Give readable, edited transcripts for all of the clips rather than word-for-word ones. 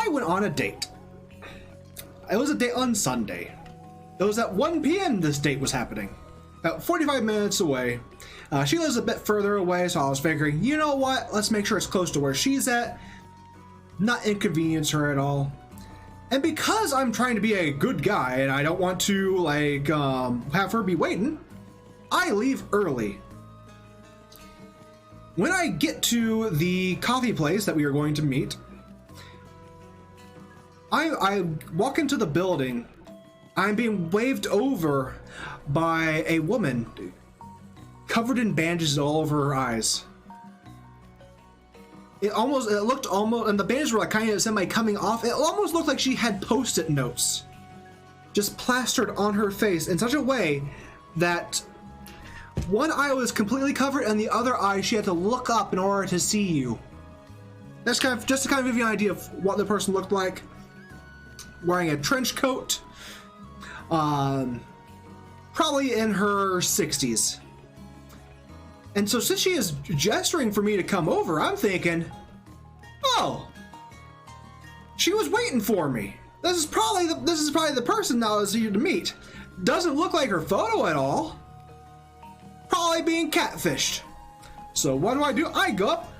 I went on a date. It was a date on Sunday. It was at 1 p.m. this date was happening. About 45 minutes away. She lives a bit further away, so I was figuring, you know what? Let's make sure it's close to where she's at. Not inconvenience her at all. And because I'm trying to be a good guy and I don't want to, like, have her be waiting, I leave early. When I get to the coffee place that we are going to meet, I walk into the building. I'm being waved over by a woman covered in bandages all over her eyes. It looked almost, and the bandages were like kind of semi coming off. It almost looked like she had post-it notes just plastered on her face in such a way that one eye was completely covered and the other eye she had to look up in order to see you. That's kind of just to kind of give you an idea of what the person looked like. Wearing a trench coat, probably in her 60s. And so since she is gesturing for me to come over, I'm thinking, oh, she was waiting for me. This is probably the person that I was here to meet. Doesn't look like her photo at all. Probably being catfished. So what do? I go up.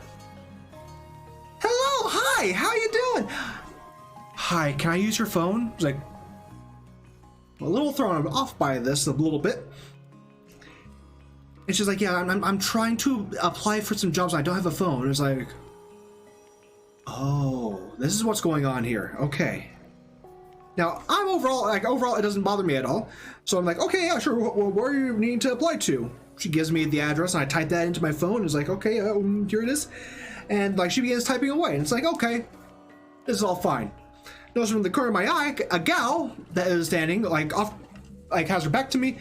Hello, hi, how you doing? Hi, can I use your phone? I was like, a little thrown off by this a little bit. And she's like, yeah, I'm trying to apply for some jobs. I don't have a phone. It was like, oh, this is what's going on here. Okay. Now, I'm overall, it doesn't bother me at all. So I'm like, okay, yeah, sure. Where are you needing to apply to? She gives me the address and I type that into my phone. It's like, okay, here it is. And like, she begins typing away. And it's like, okay, this is all fine. Notice from the corner of my eye, a gal that is standing like off, like has her back to me,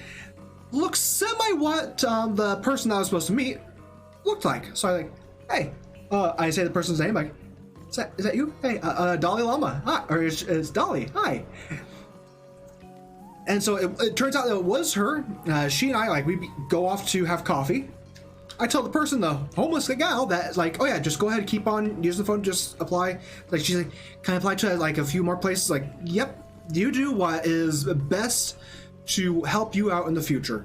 looks semi what the person that I was supposed to meet looked like. So I like, hey, I say the person's name, like, is that you? Hey, Dawleyllama. Hi, or it's Dolly. Hi. And so it turns out that it was her. She and I, like, we go off to have coffee. I tell the person, the homeless gal, that like, oh yeah, just go ahead, keep on using the phone, just apply. Like, she's like, can I apply to like a few more places? Like, yep, you do what is best to help you out in the future.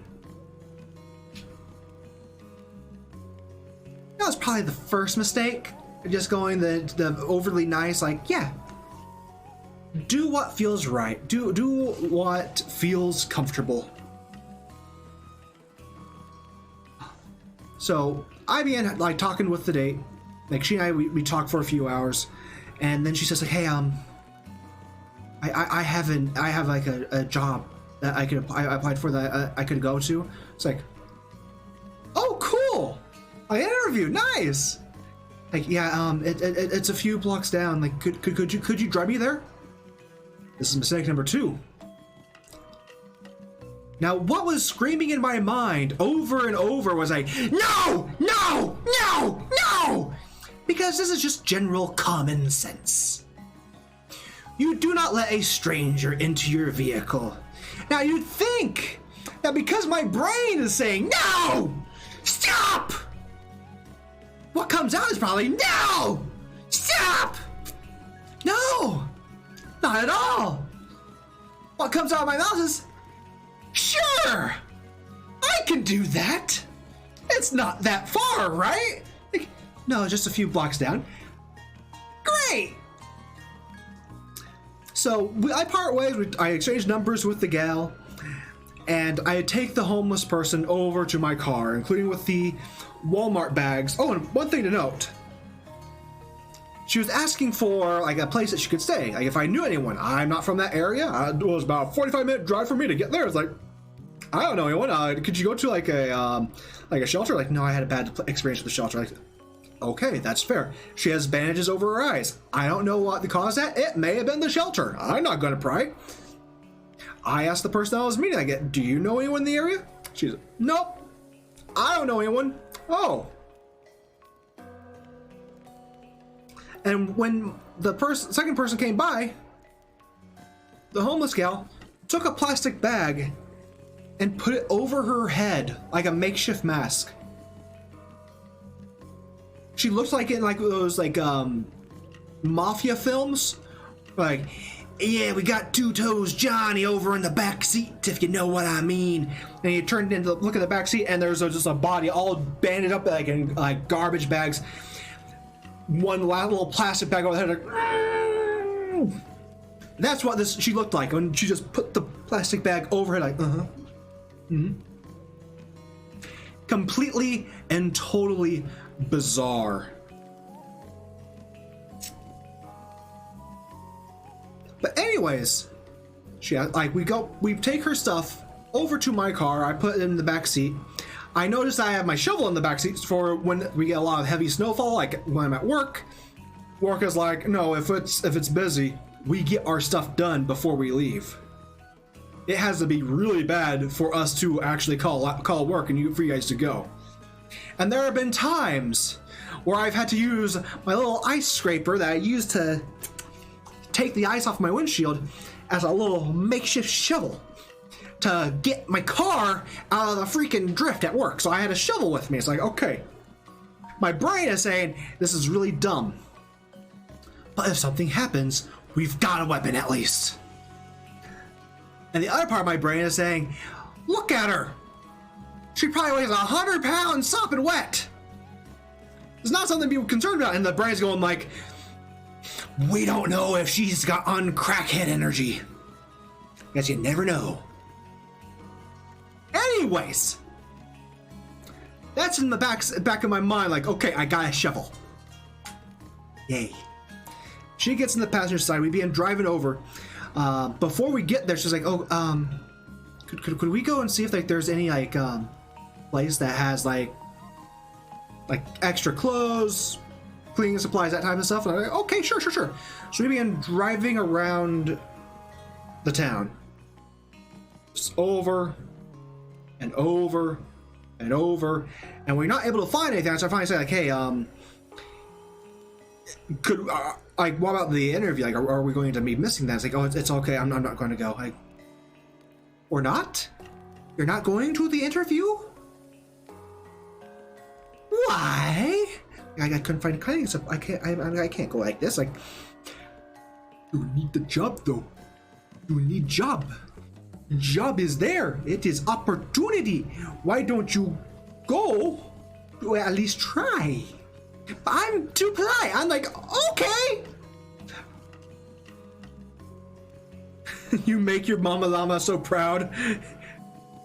That was probably the first mistake. Just going the overly nice, like, yeah, do what feels right. Do what feels comfortable. So I began like talking with the date. Like, she and I, we talked for a few hours, and then she says like, hey, I have like a job that I applied for that I could go to. It's like, oh, cool, an interview, nice. Like, yeah, it's a few blocks down. Like, could you drive me there? This is mistake number 2. Now, what was screaming in my mind over and over was like, no, no, no, no! Because this is just general common sense. You do not let a stranger into your vehicle. Now, you'd think that because my brain is saying, no, stop! What comes out is probably, no, stop! No, not at all. What comes out of my mouth is, sure, I can do that. It's not that far, right? Like, no, just a few blocks down. Great. So I part ways. I exchange numbers with the gal, and I take the homeless person over to my car, including with the Walmart bags. Oh, and one thing to note. She was asking for like a place that she could stay. Like, if I knew anyone. I'm not from that area. It was about a 45-minute drive for me to get there. It's like, I don't know anyone. Could you go to like a shelter? Like, no, I had a bad experience with the shelter. Like, okay, that's fair. She has bandages over her eyes. I don't know what the cause of that. It may have been the shelter. I'm not going to pry. I asked the person I was meeting, I get, do you know anyone in the area? She's like, nope, I don't know anyone. Oh. And when the second person came by, the homeless gal took a plastic bag and put it over her head like a makeshift mask. She looked like in like those like mafia films Like, yeah, we got Two Toes Johnny over in the back seat, if you know what I mean. And he turned into look at the back seat, and there's just a body all banded up like in like garbage bags. One little plastic bag over the head. Like, that's what she looked like when she just put the plastic bag over her. Like, completely and totally bizarre. But anyways, we take her stuff over to my car. I put it in the back seat. I noticed I have my shovel in the back seat for when we get a lot of heavy snowfall, like when I'm at work. Work is like, no, if it's busy, we get our stuff done before we leave. It has to be really bad for us to actually call work and for you guys to go. And there have been times where I've had to use my little ice scraper that I use to take the ice off my windshield as a little makeshift shovel to get my car out of the freaking drift at work. So I had a shovel with me. It's like, okay, my brain is saying this is really dumb, but if something happens, we've got a weapon at least. And the other part of my brain is saying, look at her, she probably weighs 100 pounds sopping wet. It's not something to be concerned about. And the brain's going like, we don't know if she's got crackhead energy. Guess you never know. Anyways, that's in the back of my mind. Like, okay, I got a shovel. Yay. She gets in the passenger side. We begin driving over. Before we get there, she's like, "Oh, could we go and see if there's any place that has like extra clothes, cleaning supplies, that type of stuff?" And I'm like, "Okay, sure." So we began driving around the town, just over and over and over, and we're not able to find anything. So I finally say, like, "Hey, could what about the interview? Like, are we going to be missing that?" It's like, "Oh, it's okay. I'm not going to go." Like, or not? You're not going to the interview? Why? I couldn't find cleaning stuff. I can't go like this. Like, you need the job though. You need job. Job is there. It is opportunity. Why don't you go to at least try? But I'm too polite. I'm like, okay. You make your mama llama so proud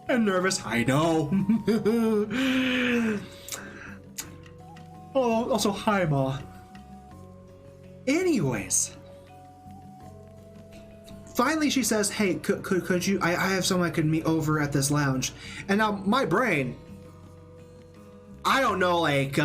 and nervous. I know. Oh, also, hi, Ma. Anyways, finally she says, "Hey, could you? I have someone I could meet over at this lounge." And now my brain, I don't know, like,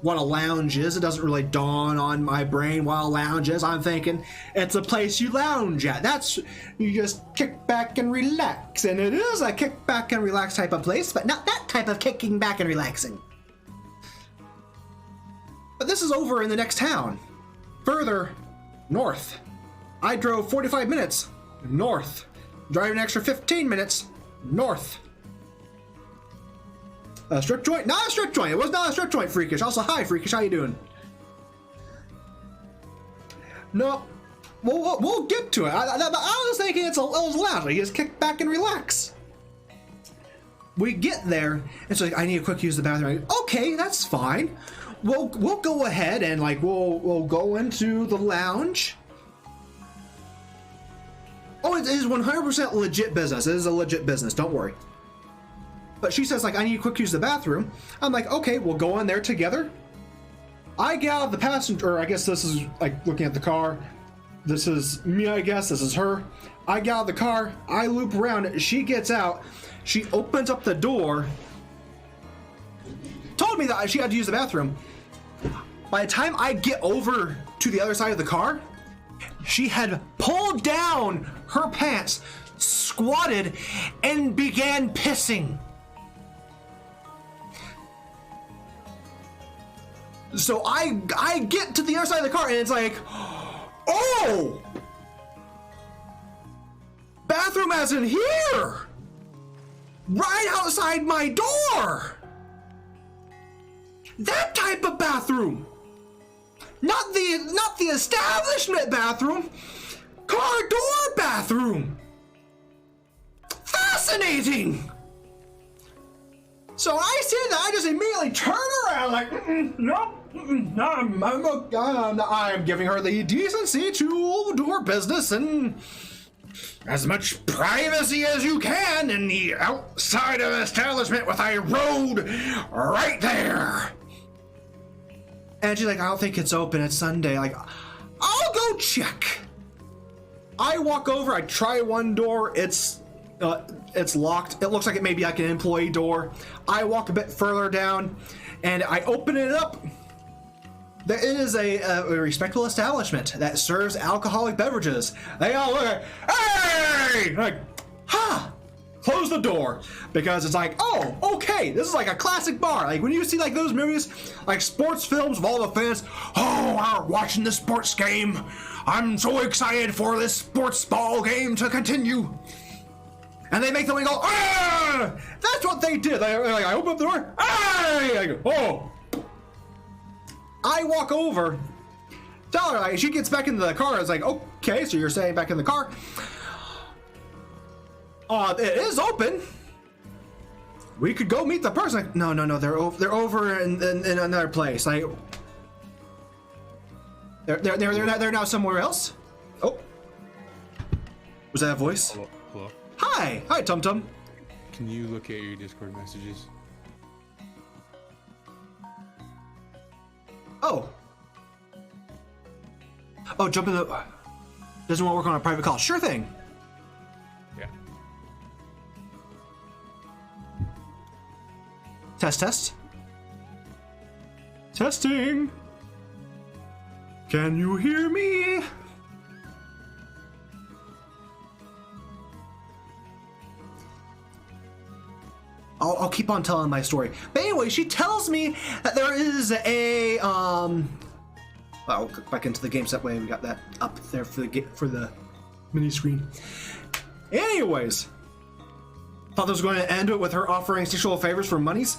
what a lounge is. It doesn't really dawn on my brain what a lounge is. I'm thinking it's a place you lounge at. That's, you just kick back and relax. And it is a kick back and relax type of place, but not that type of kicking back and relaxing. But this is over in the next town, further north. I drove 45 minutes north, driving an extra 15 minutes north. A strip joint? Not a strip joint. It was not a strip joint, Freakish. Also, hi, Freakish. How you doing? No, we'll get to it. I was thinking it was loud. You just kick back and relax. We get there, and so like, I need to quick use the bathroom. Like, okay, that's fine. We'll go ahead and like we'll go into the lounge. Oh, it is 100% legit business. It is a legit business. Don't worry. But she says, like, I need to quick use the bathroom. I'm like, okay, we'll go in there together. I get out of the passenger, or I guess this is like looking at the car. This is me, I guess. This is her. I get out of the car. I loop around. She gets out. She opens up the door. Told me that she had to use the bathroom. By the time I get over to the other side of the car, she had pulled down her pants, squatted, and began pissing. So I get to the other side of the car and it's like, oh! Bathroom as in here! Right outside my door! That type of bathroom! Not the establishment bathroom. Car door bathroom. Fascinating. So I see that, I just immediately turn around like, no, I'm giving her the decency to do her business and as much privacy as you can in the outside of the establishment with a road right there. And she's like, I don't think it's open, it's Sunday. Like, I'll go check. I walk over, I try one door, it's locked. It looks like it may be like an employee door. I walk a bit further down and I open it up. It is a respectable establishment that serves alcoholic beverages. They all look like, hey! Like, ha! Close the door. Because it's like, oh, okay, this is like a classic bar. Like when you see like those movies, like sports films of all the fans, oh, we're watching the sports game. I'm so excited for this sports ball game to continue. And they make them go, ah! That's what they did. I open up the door, ah! I go, oh. I walk over, tell her, like, she gets back into the car. It's like, okay, so you're staying back in the car. It is open. We could go meet the person. Like, no, they're over in another place. Like, they're now somewhere else. Oh, was that a voice? Hello. Hi, Tum Tum. Can you look at your Discord messages? Oh, jump in the. Doesn't want to work on a private call. Sure thing. Yeah. Test. Testing. Can you hear me? I'll keep on telling my story. But anyway, she tells me that there is a I'll go back into the game set way. We got that up there for the mini screen. Anyways, thought this was going to end it with her offering sexual favors for monies.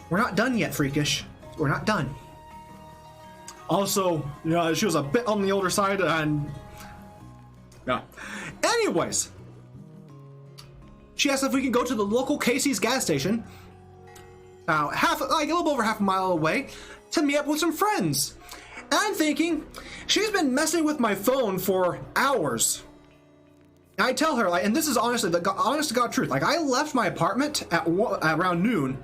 We're not done yet, Freakish. We're not done. Also, she was a bit on the older side, and yeah. Anyways. She asked if we can go to the local Casey's gas station, a little over half a mile away, to meet up with some friends. And I'm thinking, she's been messing with my phone for hours. And I tell her, and this is honestly the honest to God truth, I left my apartment at around noon,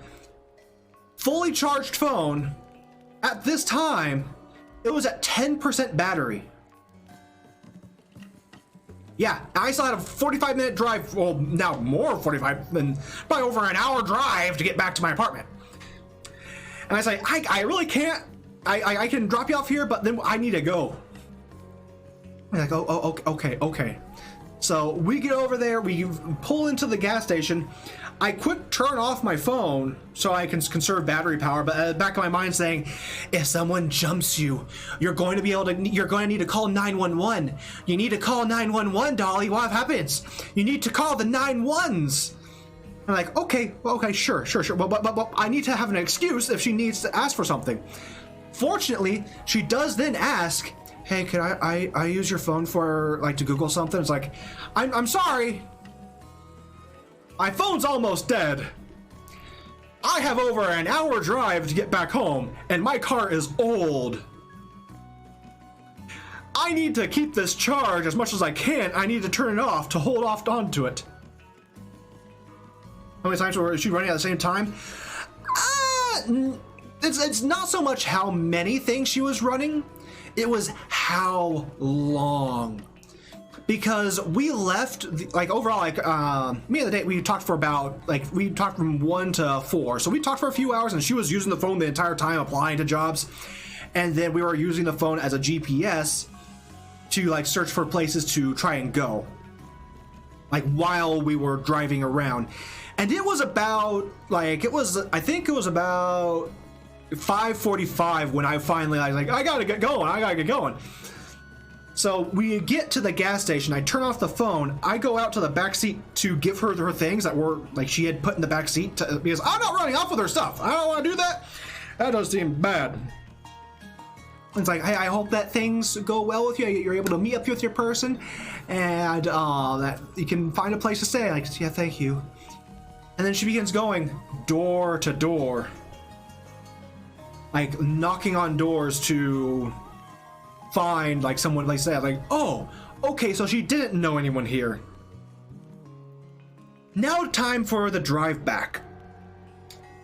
fully charged phone. At this time, it was at 10% battery. Yeah, I still had a 45-minute drive, well, now more 45, and probably over an hour drive to get back to my apartment. And I say, I really can't, I can drop you off here, but then I need to go. I'm like, okay. So we get over there, we pull into the gas station. I quick turn off my phone so I can conserve battery power, but at the back of my mind saying, if someone jumps you, you're going to need to call 911. You need to call 911, Dolly. What happens? You need to call the 911s. I'm like, okay, sure. But I need to have an excuse if she needs to ask for something. Fortunately, she does then ask, hey, can I use your phone for to Google something? It's like, I'm sorry. My phone's almost dead. I have over an hour drive to get back home, and my car is old. I need to keep this charged as much as I can. I need to turn it off to hold off onto it. How many times was she running at the same time? It's not so much how many things she was running. It was how long. Because we left, overall, me and the date, we talked for about, we talked from 1 to 4. So we talked for a few hours, and she was using the phone the entire time applying to jobs. And then we were using the phone as a GPS to, search for places to try and go. While we were driving around. And it was about, I think it was about 5:45 when I finally, I gotta get going. So we get to the gas station, I turn off the phone, I go out to the back seat to give her things that were, she had put in the back seat, because I'm not running off with her stuff. I don't want to do that. That does seem bad. It's like, hey, I hope that things go well with you. You're able to meet up with your person, and that you can find a place to stay. Like, yeah, thank you. And then she begins going door to door, like knocking on doors to find like someone. Like say, like, oh, okay, so she didn't know anyone here. Now, time for the drive back.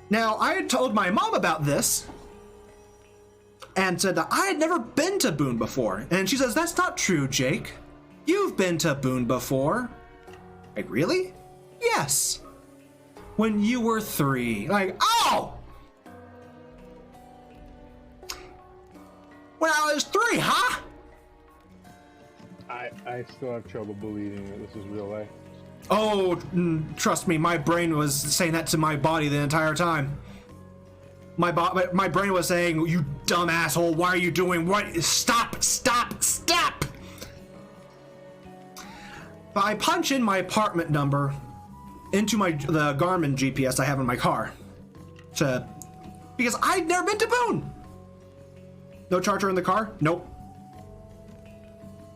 Now, I had told my mom about this and said that I had never been to Boone before. And she says, that's not true, Jake. You've been to Boone before. Like, really? Yes. When you were 3. Like, oh! When I was 3, huh? I still have trouble believing that this is real life. Oh, trust me, my brain was saying that to my body the entire time. My brain was saying, you dumb asshole, why are you doing what? Stop, stop, stop! But I punch in my apartment number into the Garmin GPS I have in my car. Because I'd never been to Boone! No charger in the car? Nope.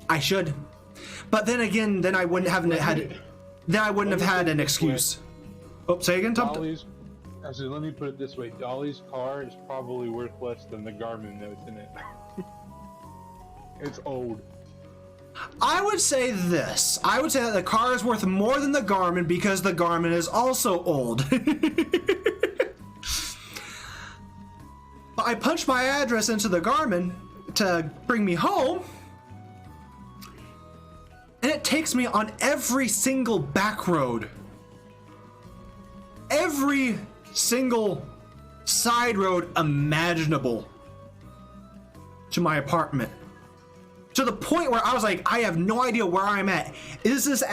I should. But then again, then I wouldn't have had an excuse. Oh, say again, Tom? Dolly's, I said, let me put it this way. Dolly's car is probably worth less than the Garmin notes in it. It's old. I would say this. I would say that the car is worth more than the Garmin because the Garmin is also old. But I punched my address into the Garmin to bring me home. And it takes me on every single back road. Every single side road imaginable to my apartment. To the point where I was like, I have no idea where I'm at. Is this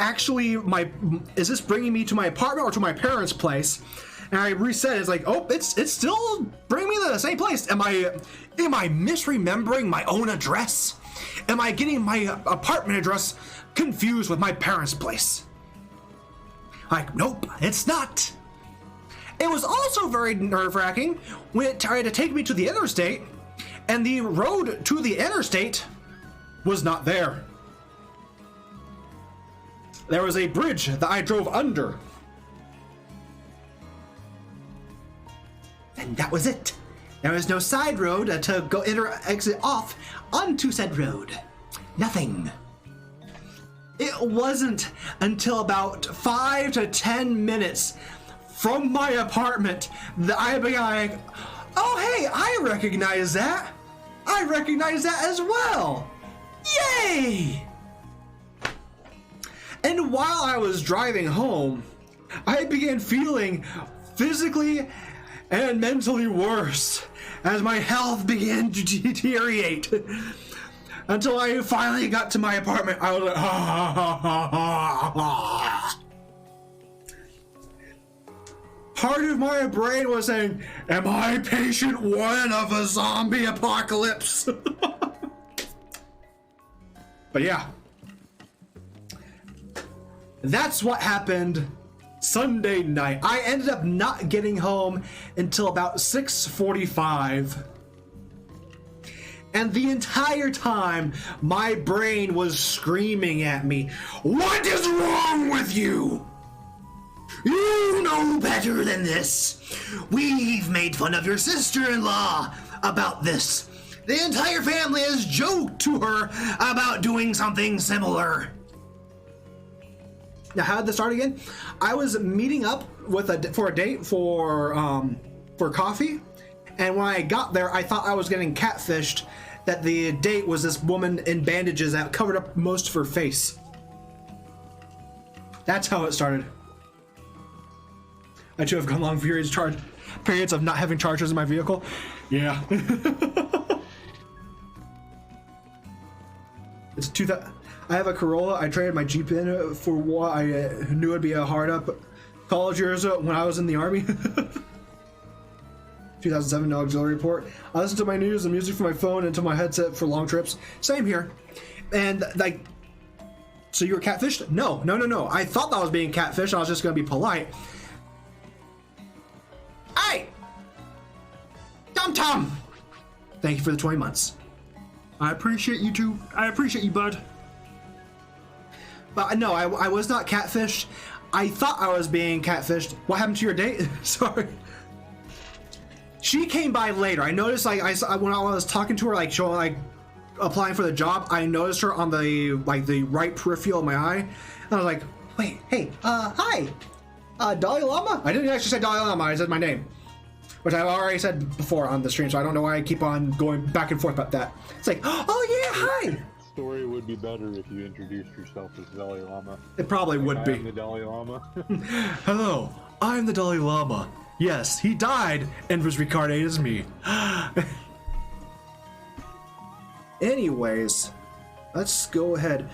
bringing me to my apartment or to my parents' place? And I reset it. It's like, oh, it's still bringing me to the same place. Am I misremembering my own address? Am I getting my apartment address confused with my parents' place? Like, nope, it's not. It was also very nerve-wracking when it tried to take me to the interstate, and the road to the interstate was not there. There was a bridge that I drove under. And that was it. There was no side road to go exit off onto said road. Nothing. It wasn't until about 5 to 10 minutes from my apartment that I began like, oh hey, I recognize that. I recognize that as well. Yay! And while I was driving home, I began feeling physically and mentally worse as my health began to deteriorate. Until I finally got to my apartment, I was like, Part of my brain was saying, am I patient 1 of a zombie apocalypse? But yeah. That's what happened Sunday night. I ended up not getting home until about 6:45. And the entire time, my brain was screaming at me, what is wrong with you? You know better than this. We've made fun of your sister-in-law about this. The entire family has joked to her about doing something similar. Now, how did this start again? I was meeting up for a date for coffee, and when I got there, I thought I was getting catfished. That the date was this woman in bandages that covered up most of her face. That's how it started. I too have gone long periods of not having chargers in my vehicle. Yeah. It's 2000. I have a Corolla. I traded my Jeep in for what I knew would be a hard up college years when I was in the Army. 2007 no auxiliary port. I listen to my news and music from my phone into my headset for long trips. Same here. And like, so you were catfished? No. I thought that I was being catfished. I was just going to be polite. Hey! Tom! Thank you for the 20 months. I appreciate you too. I appreciate you, bud. But no, I was not catfished. I thought I was being catfished. What happened to your date? Sorry. She came by later. I noticed, like, when I was talking to her, like, showing, like, applying for the job, I noticed her on the, like, the right peripheral of my eye. And I was like, wait, hey, hi. Dawleyllama? I didn't actually say Dawleyllama, I said my name. Which I've already said before on the stream, so I don't know why I keep on going back and forth about that. It's like, oh yeah, hi! Story would be better if you introduced yourself as Dawleyllama. It probably would be. I'm the Dawleyllama. Hello, I'm the Dawleyllama. Yes, he died and was reincarnated as me. Anyways, let's go ahead.